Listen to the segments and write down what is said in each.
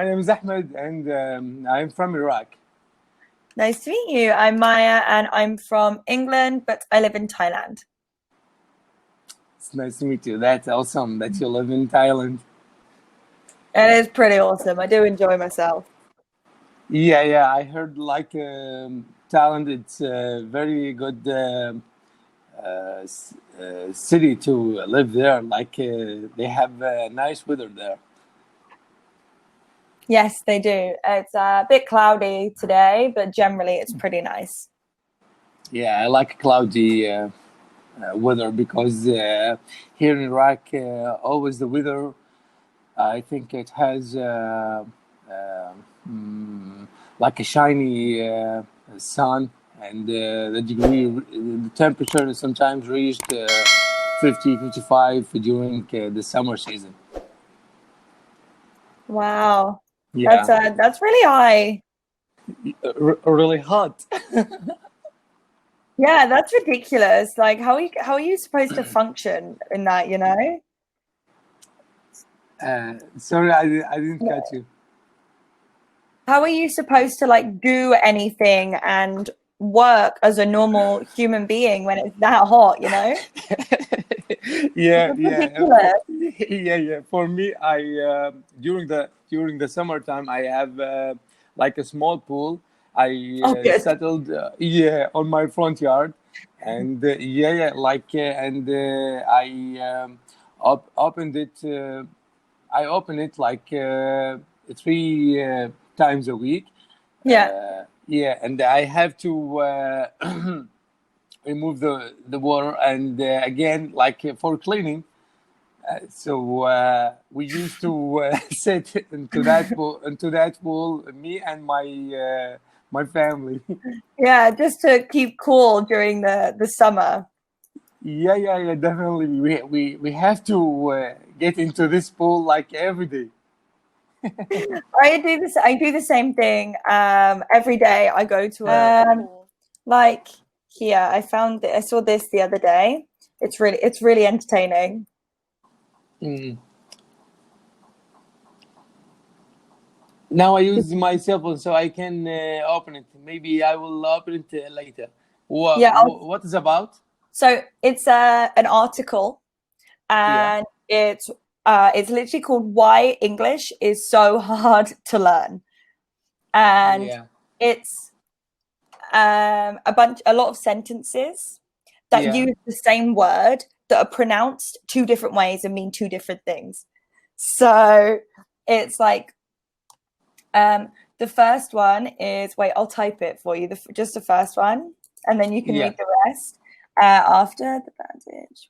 My name is Ahmed, and I'm from Iraq. Nice to meet you. I'm Maya, and I'm from England, but I live in Thailand. It's nice to meet you. That's awesome that you live in Thailand. It is pretty awesome. I do enjoy myself. Yeah. I heard like Thailand. It's a very good city to live there. Like they have nice weather there. Yes, they do. It's a bit cloudy today, but generally it's pretty nice. Yeah, I like cloudy weather because here in Iraq, always the weather. I think it has like a shiny sun, and the temperature sometimes reached 50, 55 during the summer season. Wow. Yeah, That's really high. really hot. Yeah, that's ridiculous. Like, how are you supposed to function in that, you know? Sorry, I didn't catch you. How are you supposed to like do anything and work as a normal human being when it's that hot, you know? Yeah. Ridiculous. Yeah. For me, I during the summertime, I have like a small pool. I Oh, good. settled on my front yard, and and I opened it. I open it like 3 times a week. Yeah. And I have to remove the water, and again, like for cleaning. So we used to sit into that pool, me and my family. Yeah, just to keep cool during the summer. Yeah, definitely. We have to get into this pool like every day. I do the same thing. Every day I go to a pool. Like here, I saw this the other day. It's really entertaining. Mm. Now I use my cell phone, so I can open it. Maybe I will open it later. Yeah. What is about? So it's an article, Yeah. and it's literally called "Why English is So Hard to Learn," and Yeah. it's a lot of sentences that Yeah. use the same word that are pronounced two different ways and mean two different things. So it's like the first one is, wait, I'll type it for you. Just the first one, and then you can read the rest after the bandage.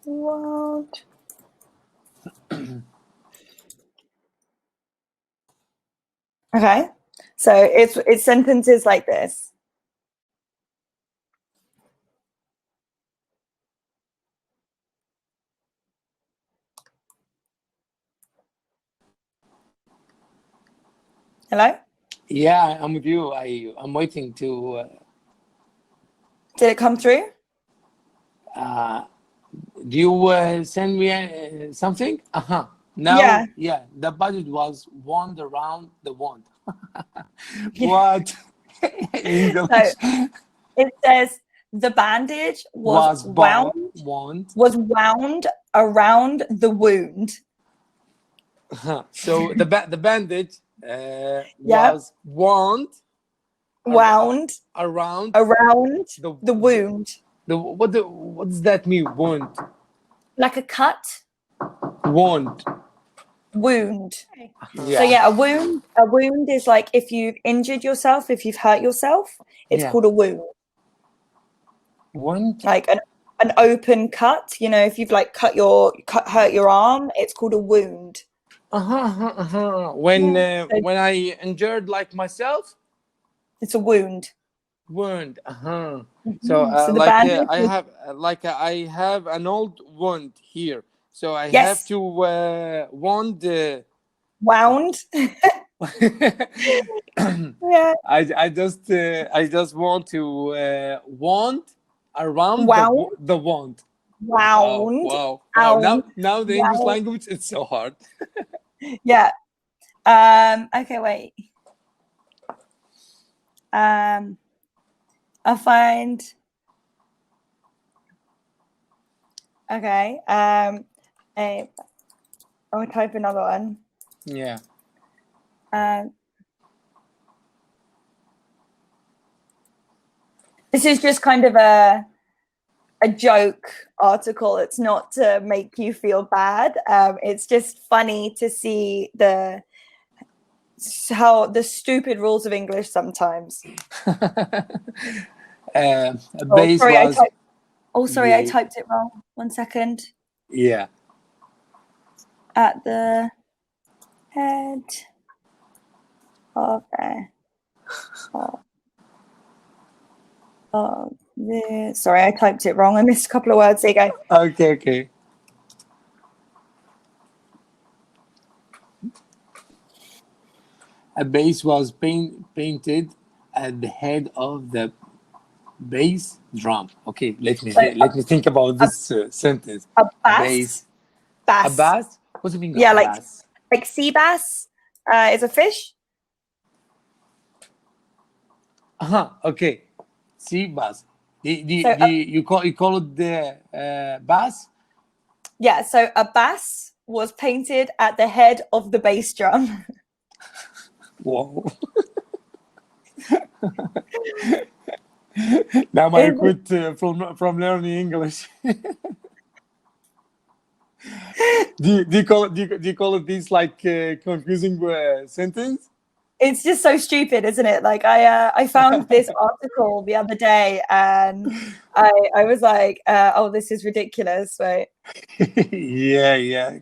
What? Okay, so it's sentences like this. Hello? Yeah, I'm with you. I'm waiting to. Did it come through? Do you send me something? Now, yeah, the budget was wand around the wand. What? English. So it says the bandage was wound around the wound. So the bandage was wound around the wound. What does that mean? Wound. Like a cut. Wound. Yeah. So yeah, a wound is like if you've injured yourself, if you've hurt yourself, it's called a wound. Wound? Like an open cut, you know, if you've like hurt your arm, it's called a wound. When I injured like myself, it's a wound. So like I have an old wound here, so I have to wound. Yeah. I just want to wound around the wound. Wound. Wow. Now the English language, it's so hard. Yeah. Okay, wait. I'll find. Okay. I'll type another one. Yeah. This is just kind of a joke article. It's not to make you feel bad. It's just funny to see how the stupid rules of English sometimes. Base was. Sorry, I typed it wrong. 1 second. Yeah. At the head of sorry, I typed it wrong. I missed a couple of words. There you go. Okay. A bass was painted at the head of the bass drum. Okay, let me think about this sentence. A bass. A bass? What do you mean? Yeah, bass? like sea bass is a fish. Okay. Sea bass. You call it the bass? Yeah. So a bass was painted at the head of the bass drum. Whoa. Now I quit from learning English. do you call it this like confusing sentence? It's just so stupid, isn't it? Like I found this article the other day, and I was like, oh, this is ridiculous, right? Yeah.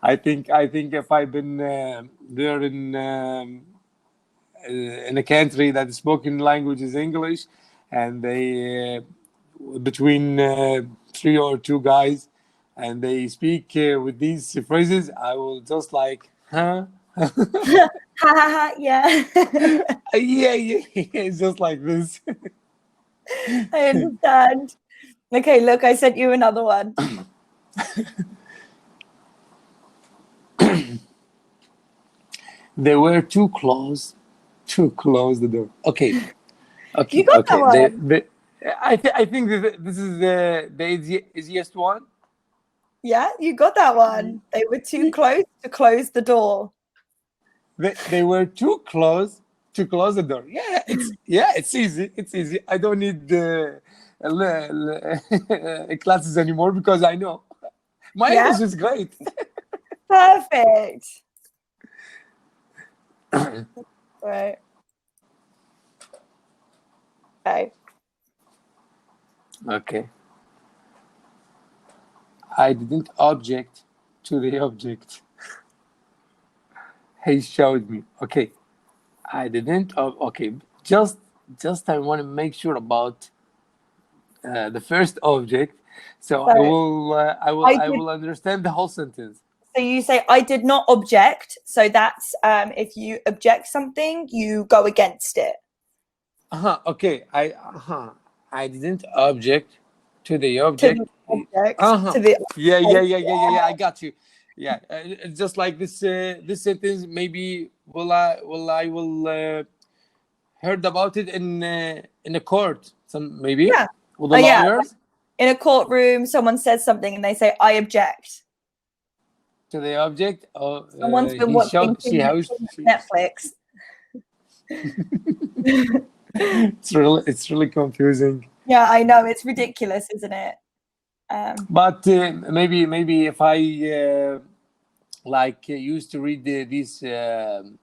I think if I've been there in a country that the spoken language is English, and they between 3 or 2 guys, and they speak with these phrases, I will just like, huh? Yeah. Yeah. It's just like this. I understand. Okay, look, I sent you another one. They were too close to close the door. Okay. You got that one. I think this is the easiest one. Yeah, you got that one. They were too close to close the door. They were too close to close the door. It's easy. It's easy. I don't need classes anymore because I know my English is great. Perfect. Right. Okay. I didn't object to the object. He showed me. Okay. I didn't. Okay. Just I want to make sure about the first object. So I will understand the whole sentence. So you say I did not object. So that's if you object something, you go against it. Okay. I didn't object to the object. Yeah. I got you. Yeah. It's just like this sentence. Maybe will heard about it in a court. Maybe. Yeah. With the lawyers. In a courtroom, someone says something and they say, "I object." To the object. Someone's been watching Netflix. It's really confusing. Yeah, I know, it's ridiculous, isn't it? But maybe if I used to read these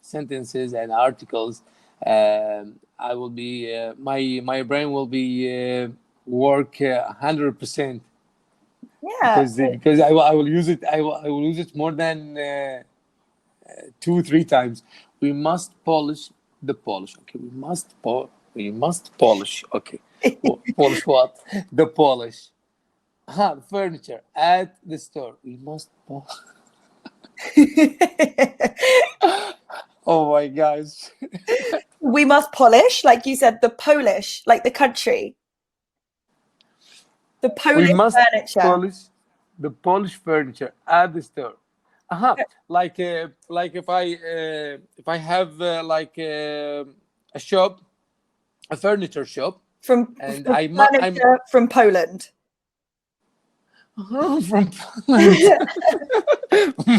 sentences and articles, I will be my brain will be work 100%. Yeah, because I will use it. I will use it more than 2-3 times. We must polish the polish. Okay, we must polish. Okay, polish what? The polish. The furniture at the store. We must polish. Oh my gosh. We must polish, like you said, the Polish, like the country. The Polish we must furniture. polish the Polish furniture at the store. Like if I have like a shop, a furniture shop, and from Poland. From Poland. Oh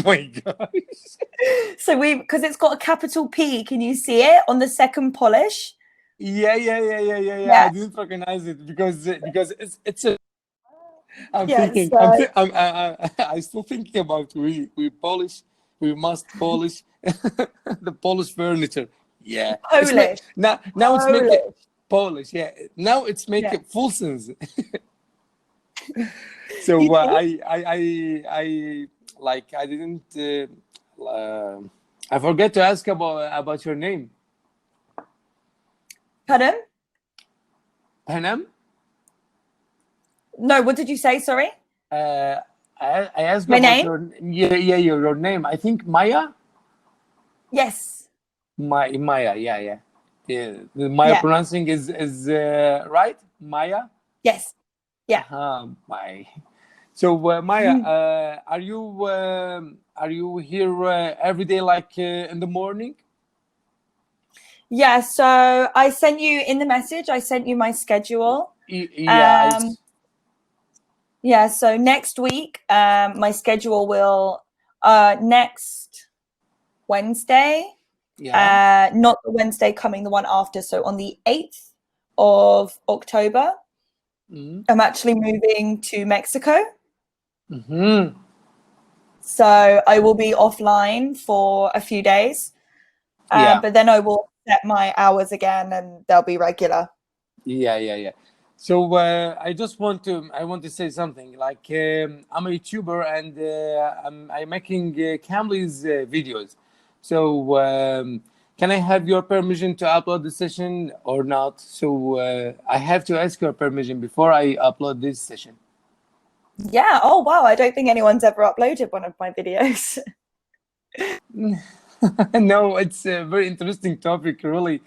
my gosh. So because it's got a capital P, can you see it on the second polish? Yeah. I didn't recognize it because it's a. I'm thinking. So... I'm still thinking about we polish. We must polish the Polish furniture. Yeah. Polish. Now it's making Polish. Yeah. Now it's making full sense. So I like I didn't. I forget to ask about your name. Pardon? Panam? No, what did you say? Sorry. I asked my about name. Your name. I think Maya. Yes. Maya. Yeah. The Maya pronouncing is right. Maya. Yes. Yeah. My. So Maya, are you here every day, like in the morning? Yeah. So I sent you in the message. I sent you my schedule. Yeah. Yeah. So next week, my schedule will next Wednesday. Yeah. Not the Wednesday coming, the one after. So on the 8th of October, I'm actually moving to Mexico. So I will be offline for a few days. But then I will set my hours again and they'll be regular. Yeah. So I want to say something. Like I'm a YouTuber and I'm making Cambly's videos. So can I have your permission to upload the session or not? So I have to ask your permission before I upload this session. Yeah. Oh wow! I don't think anyone's ever uploaded one of my videos. No, it's a very interesting topic, really.